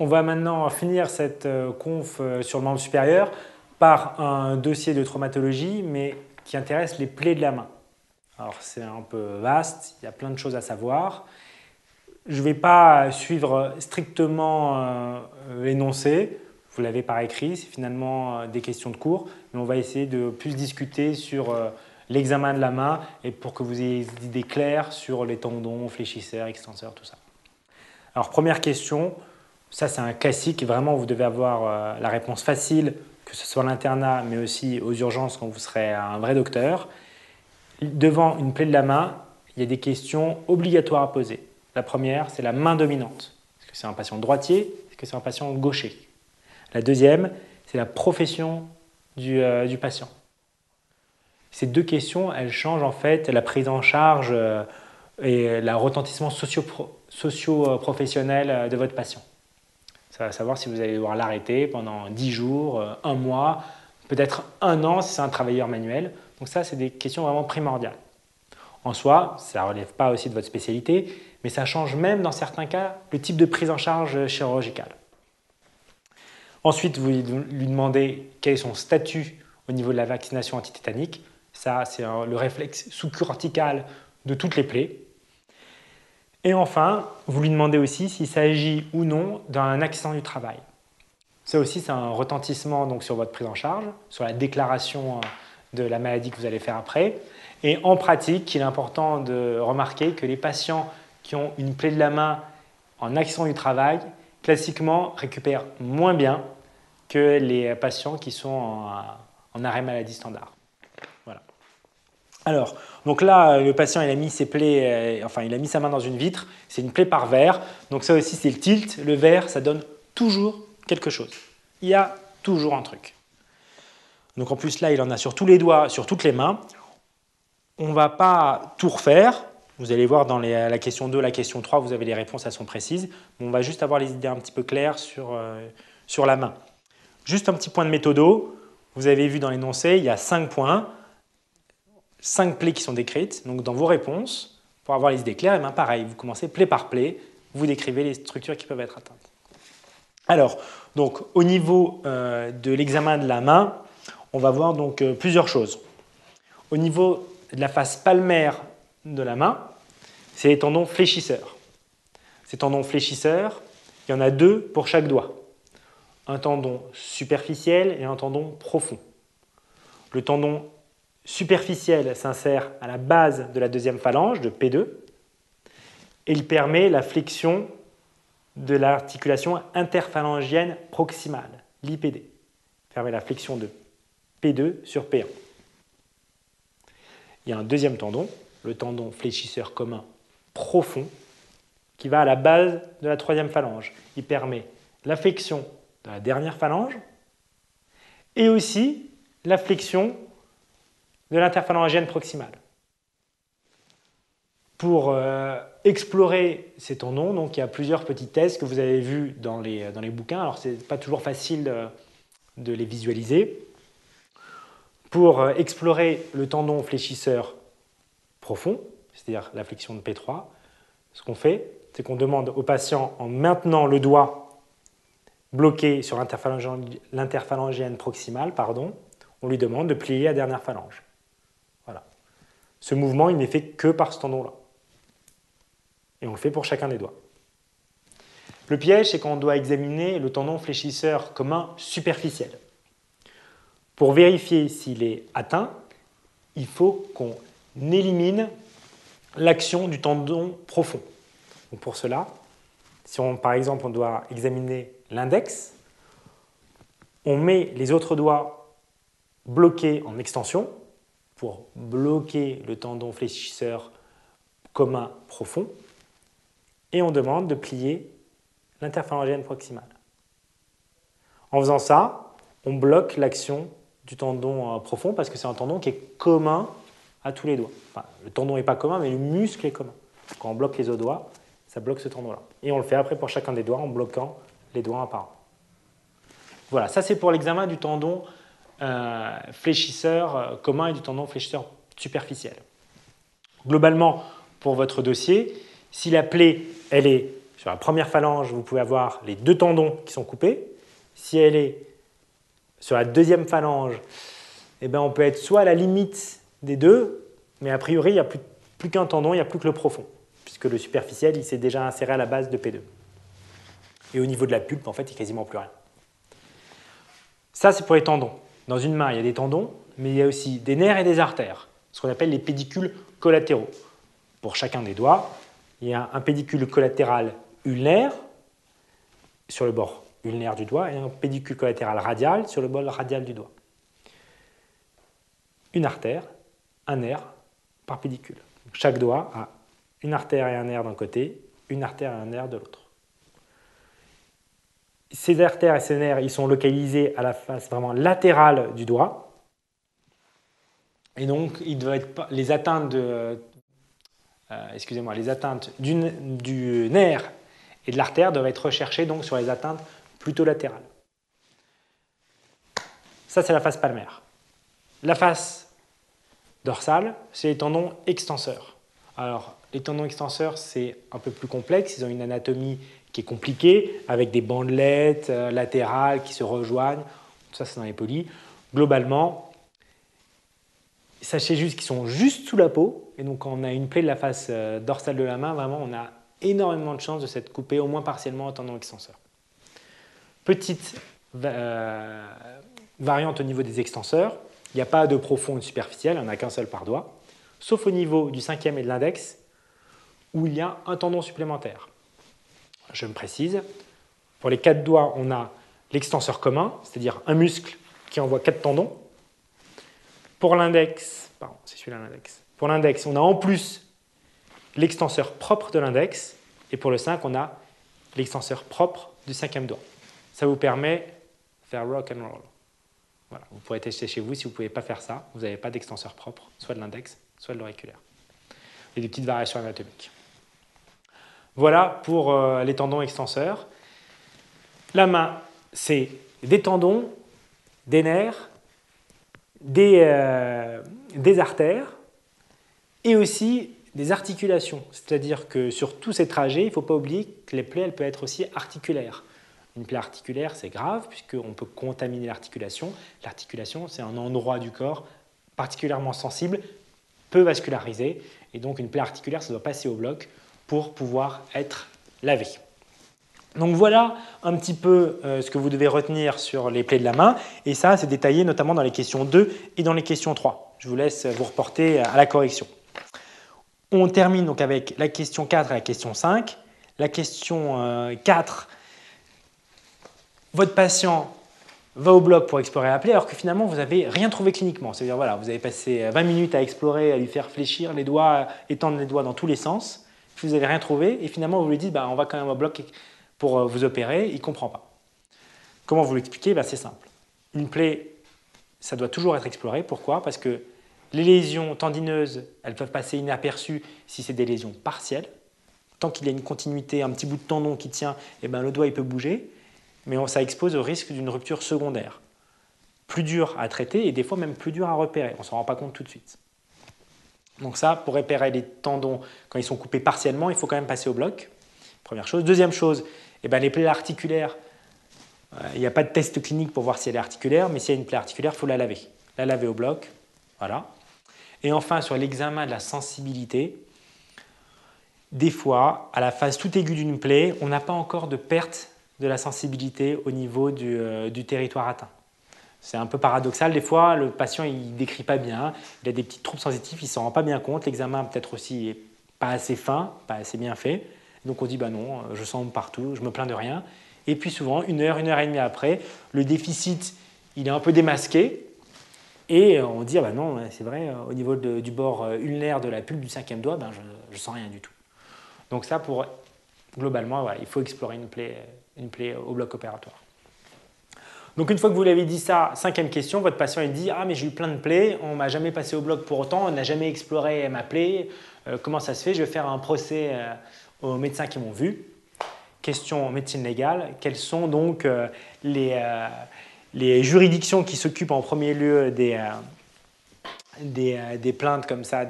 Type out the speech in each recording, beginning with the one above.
On va maintenant finir cette conf sur le membre supérieur par un dossier de traumatologie, mais qui intéresse les plaies de la main. Alors c'est un peu vaste, il y a plein de choses à savoir. Je ne vais pas suivre strictement l'énoncé, vous l'avez par écrit, c'est finalement des questions de cours, mais on va essayer de plus discuter sur l'examen de la main et pour que vous ayez des idées claires sur les tendons, fléchisseurs, extenseurs, tout ça. Alors première question, ça c'est un classique, vraiment vous devez avoir la réponse facile, que ce soit à l'internat mais aussi aux urgences quand vous serez un vrai docteur. Devant une plaie de la main, il y a des questions obligatoires à poser. La première, c'est la main dominante. Est-ce que c'est un patient droitier? Est-ce que c'est un patient gaucher? La deuxième, c'est la profession du patient. Ces deux questions, elles changent en fait la prise en charge et le retentissement socio-professionnel de votre patient. Ça va savoir si vous allez devoir l'arrêter pendant 10 jours, un mois, peut-être un an si c'est un travailleur manuel. Donc ça, c'est des questions vraiment primordiales. En soi, ça ne relève pas aussi de votre spécialité, mais ça change même dans certains cas le type de prise en charge chirurgicale. Ensuite, vous lui demandez quel est son statut au niveau de la vaccination antitétanique. Ça, c'est le réflexe sous-cortical de toutes les plaies. Et enfin, vous lui demandez aussi s'il s'agit ou non d'un accident du travail. Ça aussi, c'est un retentissement donc, sur votre prise en charge, sur la déclaration de la maladie que vous allez faire après. Et en pratique, il est important de remarquer que les patients qui ont une plaie de la main en accident du travail, classiquement, récupèrent moins bien que les patients qui sont en arrêt maladie standard. Voilà. Alors, donc là, le patient il a mis ses plaies, il a mis sa main dans une vitre, c'est une plaie par verre. Donc ça aussi, c'est le tilt. Le verre, ça donne toujours quelque chose. Il y a toujours un truc. Donc en plus, là, il en a sur tous les doigts, sur toutes les mains. On ne va pas tout refaire. Vous allez voir dans la question 2, la question 3, vous avez les réponses, elles sont précises. Mais on va juste avoir les idées un petit peu claires sur la main. Juste un petit point de méthodo. Vous avez vu dans l'énoncé, il y a 5 points, 5 plaies qui sont décrites. Donc dans vos réponses, pour avoir les idées claires, et bien pareil, vous commencez plaie par plaie, vous décrivez les structures qui peuvent être atteintes. Alors, donc, au niveau de l'examen de la main, on va voir donc plusieurs choses. Au niveau de la face palmaire de la main, c'est les tendons fléchisseurs. Ces tendons fléchisseurs, il y en a 2 pour chaque doigt. Un tendon superficiel et un tendon profond. Le tendon superficiel s'insère à la base de la deuxième phalange, de P2, et il permet la flexion de l'articulation interphalangienne proximale, l'IPD. Permet la flexion de P2 sur P1. Il y a un deuxième tendon, le tendon fléchisseur commun profond, qui va à la base de la troisième phalange. Il permet la flexion de la dernière phalange et aussi la flexion de l'interphalangienne proximale. Pour explorer ces tendons, donc, il y a plusieurs petits tests que vous avez vus dans les bouquins. Alors, ce n'est pas toujours facile de les visualiser. Pour explorer le tendon fléchisseur profond, c'est-à-dire la flexion de P3, ce qu'on fait, c'est qu'on demande au patient, en maintenant le doigt bloqué sur l'interphalangienne proximale, on lui demande de plier la dernière phalange. Voilà. Ce mouvement, il n'est fait que par ce tendon-là. Et on le fait pour chacun des doigts. Le piège, c'est qu'on doit examiner le tendon fléchisseur commun superficiel. Pour vérifier s'il est atteint, il faut qu'on élimine l'action du tendon profond. Donc pour cela, si par exemple on doit examiner l'index, on met les autres doigts bloqués en extension pour bloquer le tendon fléchisseur commun profond et on demande de plier l'interphalangienne proximale. En faisant ça, on bloque l'action du tendon profond parce que c'est un tendon qui est commun à tous les doigts. Enfin, le tendon n'est pas commun, mais le muscle est commun. Quand on bloque les autres doigts, ça bloque ce tendon-là. Et on le fait après pour chacun des doigts en bloquant les doigts un par un. Voilà, ça c'est pour l'examen du tendon fléchisseur commun et du tendon fléchisseur superficiel. Globalement, pour votre dossier, si la plaie elle est Sur la première phalange, vous pouvez avoir les deux tendons qui sont coupés. Si elle est sur la deuxième phalange, eh bien, on peut être soit à la limite des deux, mais a priori, il n'y a plus qu'un tendon, il n'y a plus que le profond, puisque le superficiel il s'est déjà inséré à la base de P2. Et au niveau de la pulpe, en fait, il n'y a quasiment plus rien. Ça, c'est pour les tendons. Dans une main, il y a des tendons, mais il y a aussi des nerfs et des artères, ce qu'on appelle les pédicules collatéraux. Pour chacun des doigts, il y a un pédicule collatéral ulnaire sur le bord ulnaire du doigt et un pédicule collatéral radial sur le bord radial du doigt. Une artère, un nerf par pédicule. Chaque doigt a une artère et un nerf d'un côté, une artère et un nerf de l'autre. Ces artères et ces nerfs, ils sont localisés à la face vraiment latérale du doigt. Et donc, les atteintes, les atteintes du nerf et de l'artère doivent être recherchées donc, sur les atteintes plutôt latérales. Ça, c'est la face palmaire. La face dorsale, c'est les tendons extenseurs. Alors, les tendons extenseurs, c'est un peu plus complexe. Ils ont une anatomie qui est compliquée, avec des bandelettes latérales qui se rejoignent. Tout ça, c'est dans les polis. Globalement, sachez juste qu'ils sont juste sous la peau. Et donc, quand on a une plaie de la face dorsale de la main, vraiment, on a énormément de chances de s'être coupé, au moins partiellement, au tendon extenseur. Petite variante au niveau des extenseurs. Il n'y a pas de profond ou de superficiel, il n'y en a qu'un seul par doigt, sauf au niveau du cinquième et de l'index, où il y a un tendon supplémentaire. Je me précise, pour les 4 doigts, on a l'extenseur commun, c'est-à-dire un muscle qui envoie 4 tendons. Pour l'index, c'est celui-là l'index. Pour l'index, on a en plus l'extenseur propre de l'index, et pour le 5, on a l'extenseur propre du cinquième doigt. Ça vous permet de faire rock and roll. Voilà. Vous pourrez tester chez vous si vous ne pouvez pas faire ça. Vous n'avez pas d'extenseur propre, soit de l'index, soit de l'auriculaire. Il y a des petites variations anatomiques. Voilà pour les tendons extenseurs. La main, c'est des tendons, des nerfs, des artères et aussi des articulations. C'est-à-dire que sur tous ces trajets, il ne faut pas oublier que les plaies elles peuvent être aussi articulaires. Une plaie articulaire, c'est grave puisqu'on peut contaminer l'articulation. L'articulation, c'est un endroit du corps particulièrement sensible, peu vascularisé. Et donc, une plaie articulaire, ça doit passer au bloc pour pouvoir être lavé. Donc voilà un petit peu ce que vous devez retenir sur les plaies de la main. Et ça, c'est détaillé notamment dans les questions 2 et dans les questions 3. Je vous laisse vous reporter à la correction. On termine donc avec la question 4 et la question 5. La question 4, votre patient va au bloc pour explorer la plaie alors que finalement vous n'avez rien trouvé cliniquement. C'est-à-dire voilà, vous avez passé 20 minutes à explorer, à lui faire fléchir les doigts, étendre les doigts dans tous les sens. Vous n'avez rien trouvé et finalement vous lui dites on va quand même au bloc pour vous opérer, il ne comprend pas. Comment vous l'expliquez? C'est simple. Une plaie, ça doit toujours être exploré. Pourquoi? Parce que les lésions tendineuses, elles peuvent passer inaperçues si c'est des lésions partielles. Tant qu'il y a une continuité, un petit bout de tendon qui tient, le doigt il peut bouger, mais ça expose au risque d'une rupture secondaire. Plus dur à traiter et des fois même plus dur à repérer. On ne s'en rend pas compte tout de suite. Donc ça, pour repérer les tendons, quand ils sont coupés partiellement, il faut quand même passer au bloc. Première chose. Deuxième chose, les plaies articulaires, il n'y a pas de test clinique pour voir si elle est articulaire, mais s'il y a une plaie articulaire, il faut la laver. La laver au bloc, voilà. Et enfin, sur l'examen de la sensibilité, des fois, à la phase toute aiguë d'une plaie, on n'a pas encore de perte de la sensibilité au niveau du territoire atteint. C'est un peu paradoxal. Des fois, le patient ne décrit pas bien, il a des petits troubles sensitifs, il ne s'en rend pas bien compte. L'examen peut-être aussi n'est pas assez fin, pas assez bien fait. Donc on dit non, je sens partout, je me plains de rien. Et puis souvent, une heure et demie après, le déficit il est un peu démasqué. Et on dit non, c'est vrai, au niveau du bord ulnaire de la pulpe du cinquième doigt, je ne sens rien du tout. Donc ça, globalement, il faut explorer une plaie au bloc opératoire. Donc une fois que vous l'avez dit ça, cinquième question, votre patient il dit « Ah mais j'ai eu plein de plaies, on ne m'a jamais passé au bloc pour autant, on n'a jamais exploré ma plaie, comment ça se fait? Je vais faire un procès aux médecins qui m'ont vu. » Question médecine légale, quelles sont donc les juridictions qui s'occupent en premier lieu des plaintes comme ça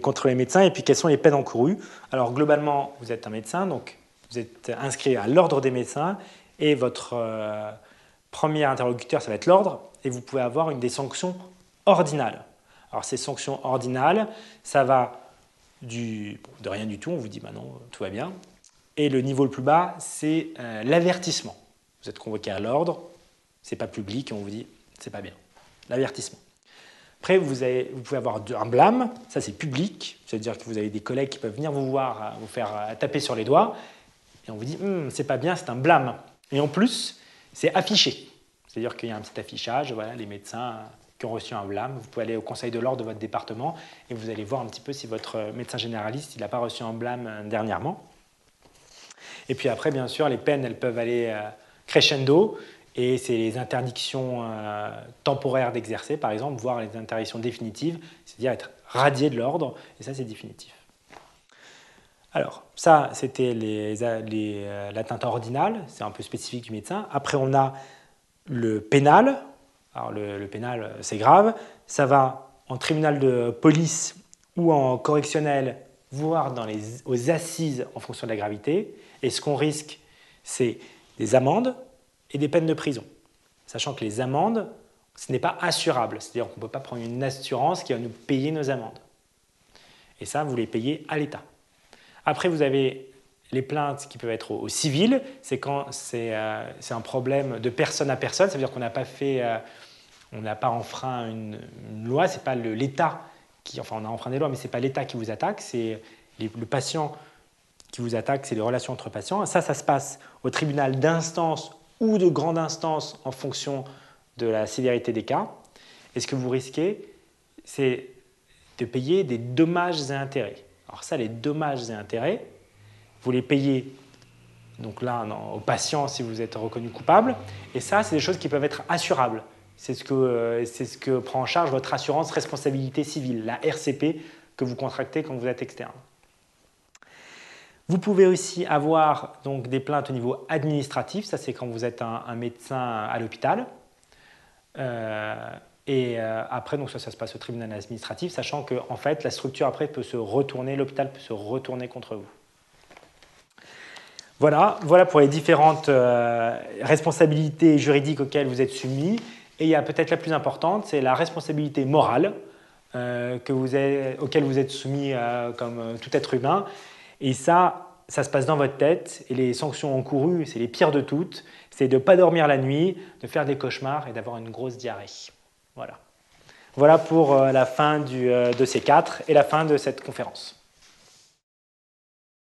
contre les médecins et puis quelles sont les peines encourues. Alors globalement, vous êtes un médecin, donc vous êtes inscrit à l'ordre des médecins et votre premier interlocuteur, ça va être l'ordre et vous pouvez avoir des sanctions ordinales. Alors ces sanctions ordinales, ça va de rien du tout, on vous dit bah non, tout va bien. Et le niveau le plus bas, c'est l'avertissement. Vous êtes convoqué à l'ordre, c'est pas public et on vous dit c'est pas bien. L'avertissement. Après, vous pouvez avoir un blâme, ça c'est public, c'est-à-dire que vous avez des collègues qui peuvent venir vous voir, vous faire taper sur les doigts, et on vous dit c'est pas bien, c'est un blâme. Et en plus, c'est affiché, c'est-à-dire qu'il y a un petit affichage, voilà, les médecins qui ont reçu un blâme, vous pouvez aller au conseil de l'ordre de votre département et vous allez voir un petit peu si votre médecin généraliste n'a pas reçu un blâme dernièrement. Et puis après, bien sûr, les peines, elles peuvent aller crescendo. Et c'est les interdictions temporaires d'exercer, par exemple, voire les interdictions définitives, c'est-à-dire être radié de l'ordre, et ça, c'est définitif. Alors, ça, c'était l'atteinte ordinale, c'est un peu spécifique du médecin. Après, on a le pénal. Alors, le pénal, c'est grave. Ça va en tribunal de police ou en correctionnel, voire aux assises en fonction de la gravité. Et ce qu'on risque, c'est des amendes et des peines de prison. Sachant que les amendes, ce n'est pas assurable. C'est-à-dire qu'on ne peut pas prendre une assurance qui va nous payer nos amendes. Et ça, vous les payez à l'État. Après, vous avez les plaintes qui peuvent être au civil. C'est quand c'est un problème de personne à personne. Ça veut dire qu'on n'a pas on n'a pas enfreint une loi. C'est pas l'État qui... Enfin, on a enfreint des lois, mais ce n'est pas l'État qui vous attaque. C'est le patient qui vous attaque. C'est les relations entre patients. Ça se passe au tribunal d'instance ou de grande instance en fonction de la sévérité des cas. Et ce que vous risquez, c'est de payer des dommages et intérêts. Alors ça, les dommages et intérêts, vous les payez donc là, au patient si vous êtes reconnu coupable. Et ça, c'est des choses qui peuvent être assurables. C'est ce que prend en charge votre assurance responsabilité civile, la RCP, que vous contractez quand vous êtes externe. Vous pouvez aussi avoir donc, des plaintes au niveau administratif, ça c'est quand vous êtes un médecin à l'hôpital. Après, donc, ça se passe au tribunal administratif, sachant que en fait, la structure après peut se retourner, l'hôpital peut se retourner contre vous. Voilà pour les différentes responsabilités juridiques auxquelles vous êtes soumis. Et il y a peut-être la plus importante, c'est la responsabilité morale auquel vous êtes soumis comme tout être humain. Et ça se passe dans votre tête. Et les sanctions encourues, c'est les pires de toutes. C'est de ne pas dormir la nuit, de faire des cauchemars et d'avoir une grosse diarrhée. Voilà pour la fin de ces 4 et la fin de cette conférence.